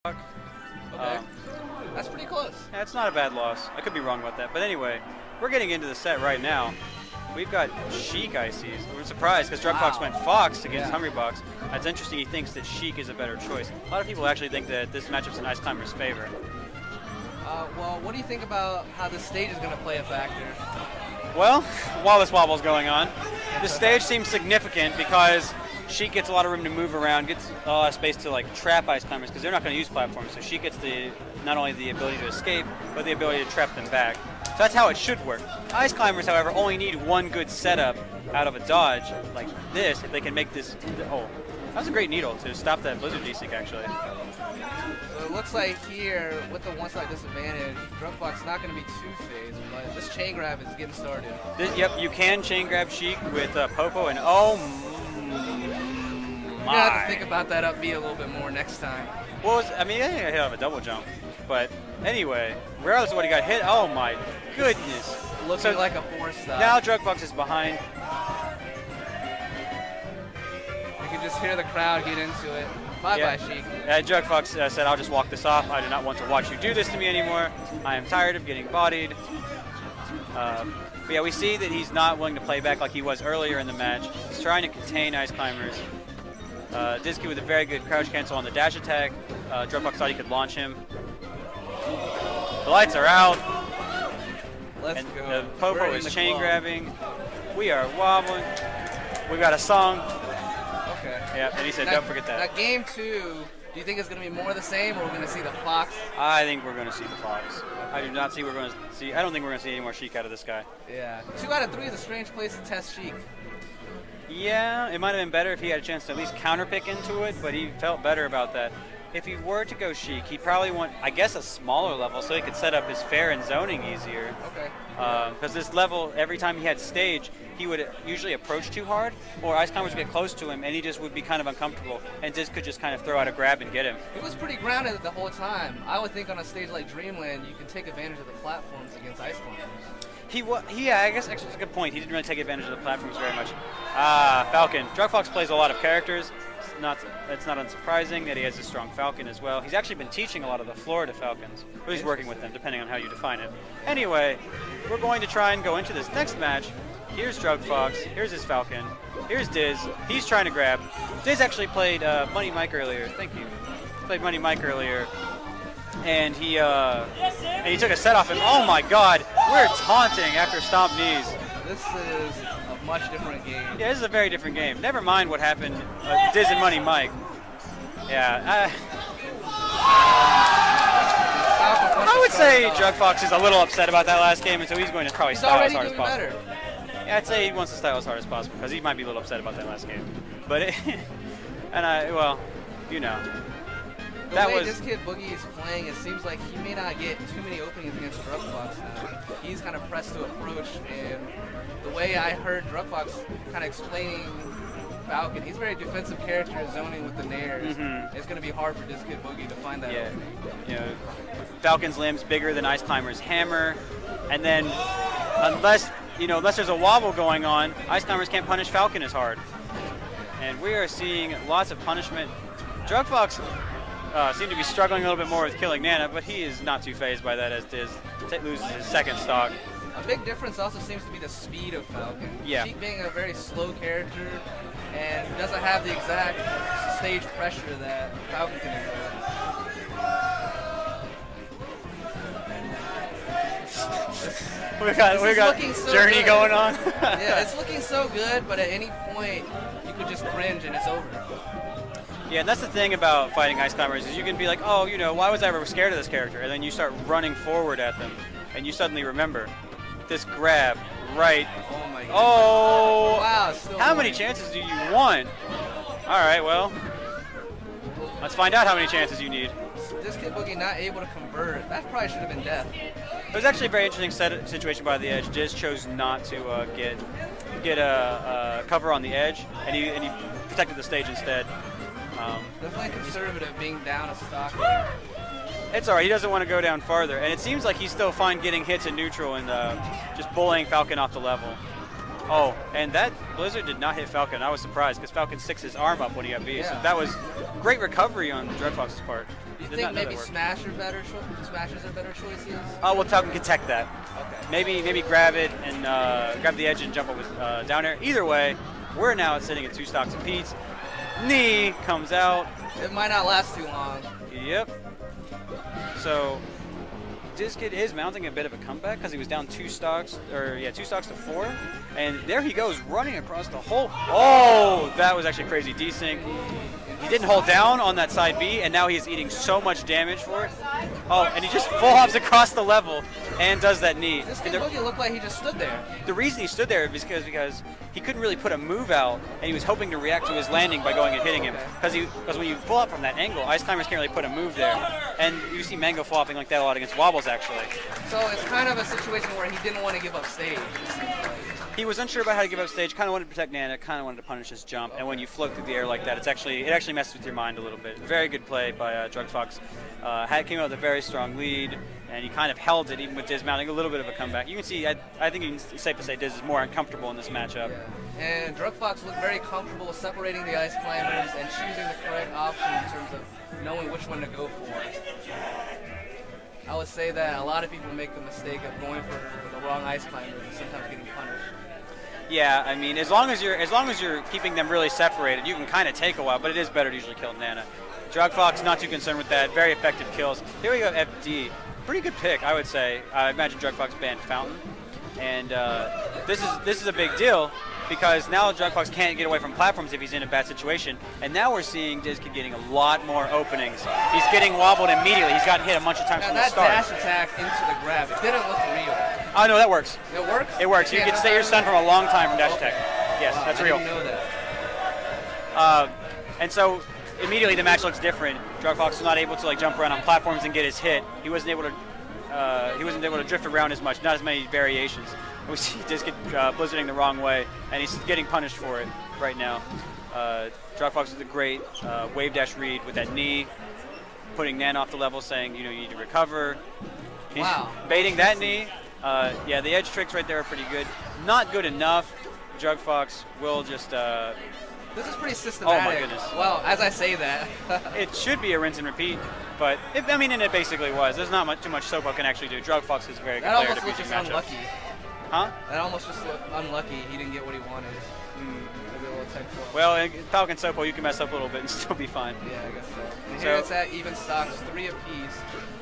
Okay. That's pretty close. Yeah, it's not a bad loss. I could be wrong about that. But anyway, we're getting into the set right now. We've got Sheik ICs. We're surprised because DruggedFox went Fox against Hungrybox. That's interesting. He thinks that Sheik is a better choice. A lot of people actually think that this matchup's in Ice Climber's favor. Well, what do you think about how the stage is going to play a factor? Well, while this wobble's going on, the stage seems significant because Sheik gets a lot of room to move around, gets a lot of space to like trap Ice Climbers because they're not going to use platforms. So Sheik gets not only the ability to escape, but the ability to trap them back. So that's how it should work. Ice Climbers, however, only need one good setup out of a dodge like this if they can make this. Oh, that was a great needle to stop that Blizzard desync actually. So it looks like here, with the one-side disadvantage, DruggedFox not going to be two-phased, but this chain grab is getting started. Yep, you can chain grab Sheik with Popo, and oh my. You're going to have to think about that up B a little bit more next time. Well, I think I hit off a double jump. But anyway, regardless of what he got hit, oh my goodness. Looking like a 4-stop. Now DruggedFox is behind. You can just hear the crowd get into it. Bye-bye, Sheik. DruggedFox said, I'll just walk this off. I do not want to watch you do this to me anymore. I am tired of getting bodied. But yeah, we see that he's not willing to play back like he was earlier in the match. He's trying to contain Ice Climbers. DizzKid with a very good crouch cancel on the dash attack. DruggedFox thought he could launch him. The lights are out. Let's go. Popo is chain grabbing. We are wobbling. We got a song. Okay. Yeah, and he said, don't forget that. Now, game 2, do you think it's going to be more of the same, or we're going to see the Fox? I think we're going to see the Fox. I do not see we're going to see. I don't think we're going to see any more Sheik out of this guy. Yeah. 2 out of 3 is a strange place to test Sheik. Yeah, it might have been better if he had a chance to at least counterpick into it, but he felt better about that. If he were to go Sheik, he'd probably want, I guess, a smaller level so he could set up his fair and zoning easier. Okay. Because this level, every time he had stage, he would usually approach too hard, or Ice Climbers would get close to him, and he just would be kind of uncomfortable, and Diz could just kind of throw out a grab and get him. He was pretty grounded the whole time. I would think on a stage like Dreamland, you can take advantage of the platforms against Ice Climbers. Yeah, I guess actually it's a good point. He didn't really take advantage of the platforms very much. Falcon. DruggedFox plays a lot of characters. It's not unsurprising that he has a strong Falcon as well. He's actually been teaching a lot of the Florida Falcons. Or he's working with them, depending on how you define it. Anyway, we're going to try and go into this next match. Here's DruggedFox. Here's his Falcon. Here's Diz. He's trying to grab. Diz actually played Money Mike earlier. Thank you. Played Money Mike earlier. And he took a set off, and oh my God, we're taunting after stomp knees. This is a much different game. Yeah, this is a very different game. Never mind what happened Diz and Money Mike. Yeah, I would say DruggedFox is a little upset about that last game, and so he's going to probably style as hard as possible. Better. Yeah, I'd say he wants to style as hard as possible because he might be a little upset about that last game. But well, you know. The way DizzKidBoogie is playing, it seems like he may not get too many openings against DruggedFox now. He's kind of pressed to approach, and the way I heard DruggedFox kind of explaining Falcon, he's a very defensive character, zoning with the nairs. It's going to be hard for DizzKidBoogie to find that opening. You know, Falcon's limb's bigger than Ice Climber's hammer, and then unless there's a wobble going on, Ice Climbers can't punish Falcon as hard. And we are seeing lots of punishment. DruggedFox seemed to be struggling a little bit more with killing Nana, but he is not too fazed by that as Diz loses his second stock. A big difference also seems to be the speed of Falcon. Yeah. Sheik being a very slow character and doesn't have the exact stage pressure that Falcon can exert. We got so Journey good. Going on. Yeah, it's looking so good, but at any point you could just cringe and it's over. Yeah, and that's the thing about fighting Ice Climbers is you can be like, oh, why was I ever scared of this character? And then you start running forward at them, and you suddenly remember this grab right. Oh my God. Oh! Wow, how many chances do you want? All right, well, let's find out how many chances you need. DizzKidBoogie not able to convert. That probably should have been death. It was actually a very interesting situation by the edge. Diz chose not to get a cover on the edge, and he protected the stage instead. Definitely conservative being down a stock. It's all right. He doesn't want to go down farther. And it seems like he's still fine getting hits in neutral and just bullying Falcon off the level. Oh, and that Blizzard did not hit Falcon. I was surprised because Falcon sticks his arm up when he got beat. Yeah. So that was great recovery on DruggedFox's part. Do you think maybe Smashes are better choices? Oh, well, Falcon can tech that. Okay. Maybe grab it and grab the edge and jump up with down air. Either way, we're now sitting at 2 stocks apiece. Knee comes out. It might not last too long. Yep. So DizzKid is mounting a bit of a comeback because he was down 2 stocks, 2 stocks to 4, and there he goes running across the whole. Oh, that was actually crazy desync. He didn't hold down on that side B, and now he is eating so much damage for it. Oh, and he just full hops across the level and does that knee. DizzKidBoogie looked like he just stood there. The reason he stood there is because he couldn't really put a move out, and he was hoping to react to his landing by going and hitting him. Because when you pull up from that angle, ice climbers can't really put a move there. And you see Mango flopping like that a lot against wobbles, actually. So it's kind of a situation where he didn't want to give up stage. He was unsure about how to give up stage, kind of wanted to protect Nana, kind of wanted to punish his jump, and when you float through the air like that, it actually messes with your mind a little bit. Very good play by DruggedFox. Came out with a very strong lead, and he kind of held it even with Dizz mounting a little bit of a comeback. You can see, I think it's safe to say Dizz is more uncomfortable in this matchup. Yeah. And DruggedFox looked very comfortable separating the ice climbers and choosing the correct option in terms of knowing which one to go for. I would say that a lot of people make the mistake of going for the wrong ice climbers and sometimes getting punished. Yeah, I mean, as long as you're keeping them really separated, you can kind of take a while, but it is better to usually kill Nana. DruggedFox not too concerned with that. Very effective kills. Here we go, FD. Pretty good pick, I would say. I imagine DruggedFox banned Fountain, and this is a big deal because now DruggedFox can't get away from platforms if he's in a bad situation, and now we're seeing DizzKid getting a lot more openings. He's getting wobbled immediately. He's gotten hit a bunch of times from the start. That dash attack into the grab, it didn't look real. Oh, no, that works. It works? It works. You can stay your stun from a long time from dash attack. Yes, wow, that's real. I didn't know that. And so immediately the match looks different. DruggedFox was not able to jump around on platforms and get his hit. He wasn't able to drift around as much, not as many variations. We see DizzKid blizzarding the wrong way, and he's getting punished for it right now. DruggedFox with a great wave dash read with that knee, putting Nan off the level, saying you need to recover. He's baiting that knee. Yeah, the edge tricks right there are pretty good. Not good enough. DruggedFox will just. This is pretty systematic. Oh my goodness. Well, as I say that. It should be a rinse and repeat, but and it basically was. There's not too much Sopo can actually do. DruggedFox is a very good player to beat matchups. Unlucky. Huh? That almost just looked unlucky. He didn't get what he wanted. Maybe a little technical. Well, Falcon Sopo, you can mess up a little bit and still be fine. Yeah, I guess so. And here it's at even stocks, 3 apiece.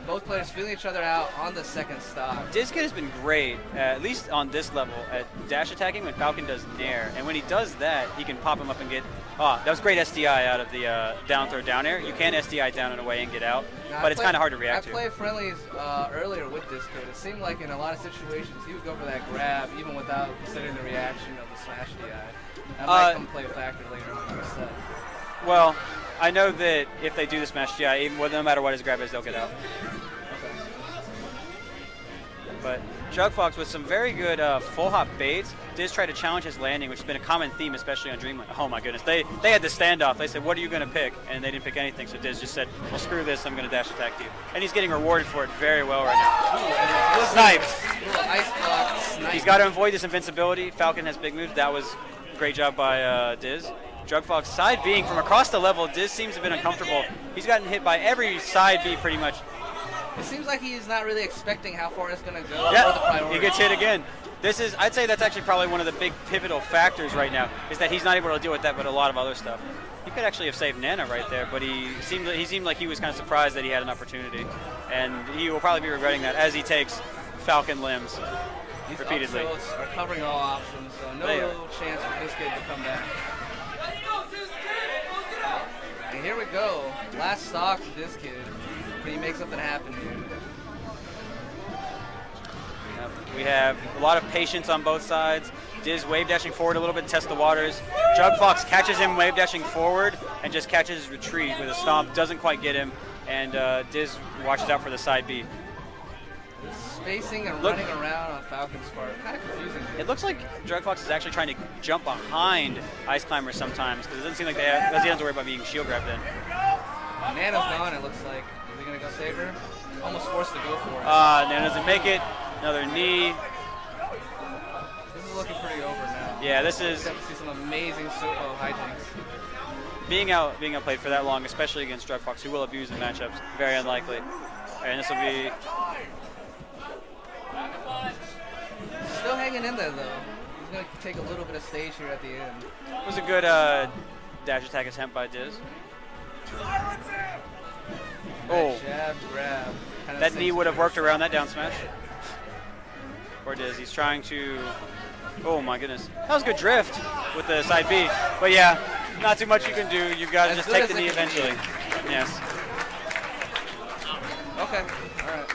Both players feeling each other out on the second stock. DizzKid has been great, at least on this level, at dash attacking when Falcon does nair. And when he does that, he can pop him up and get... Oh, that was great SDI out of the down throw down air. You can SDI down and away and get out, but it's kind of hard to react to. I played friendlies earlier with DizzKid. It seemed like in a lot of situations he would go for that grab even without considering the reaction of the smash DI. That might come play a factor later on in the set. Well, I know that if they do the smash DI, even no matter what his grab is, they'll get out. But DruggedFox with some very good full hop baits. Dizz tried to challenge his landing, which has been a common theme, especially on Dreamland. Oh my goodness, they had the standoff. They said, "What are you going to pick?" And they didn't pick anything. So Dizz just said, "Well, screw this. I'm going to dash attack you." And he's getting rewarded for it very well right now. Snipes. Ice block. Snipe. He's got to avoid this invincibility. Falcon has big moves. That was a great job by Dizz. DruggedFox side B'ing from across the level. Dizz seems to have been uncomfortable. He's gotten hit by every side B pretty much. It seems like he's not really expecting how far it's going to go. Yeah, he gets hit again. I'd say that's actually probably one of the big pivotal factors right now, is that he's not able to deal with that, but a lot of other stuff. He could actually have saved Nana right there, but he seemed like he was kind of surprised that he had an opportunity, and he will probably be regretting that as he takes Falcon limbs repeatedly. These are covering all options, so no chance for this kid to come back. And here we go. Last stock for this kid. Can he make something happen here? We have a lot of patience on both sides. Dizz wave dashing forward a little bit, test the waters. DruggedFox catches him wave dashing forward and just catches his retreat with a stomp. Doesn't quite get him, and Dizz watches out for the side B. Spacing and running around on Falcon's part, kind of confusing. It looks like DruggedFox is actually trying to jump behind Ice Climber sometimes, because it doesn't seem like he doesn't worry about being shield grabbed in. Nana's gone, it looks like. Is he going to go save her? Almost forced to go for it. Nana doesn't make it. Another knee. This is looking pretty over now. Yeah, this is... We see some amazing Sopo hijinks. being outplayed for that long, especially against DruggedFox, who will abuse in matchups, very unlikely. And this will be still hanging in there though. He's gonna take a little bit of stage here at the end. It was a good dash attack attempt by Diz. Oh, jab, grab. That knee would have worked around that down smash. Or Diz, he's trying to, oh my goodness. That was a good drift with the side B. But yeah, not too much you can do. You've got to just take the knee eventually. Yes. Okay, all right.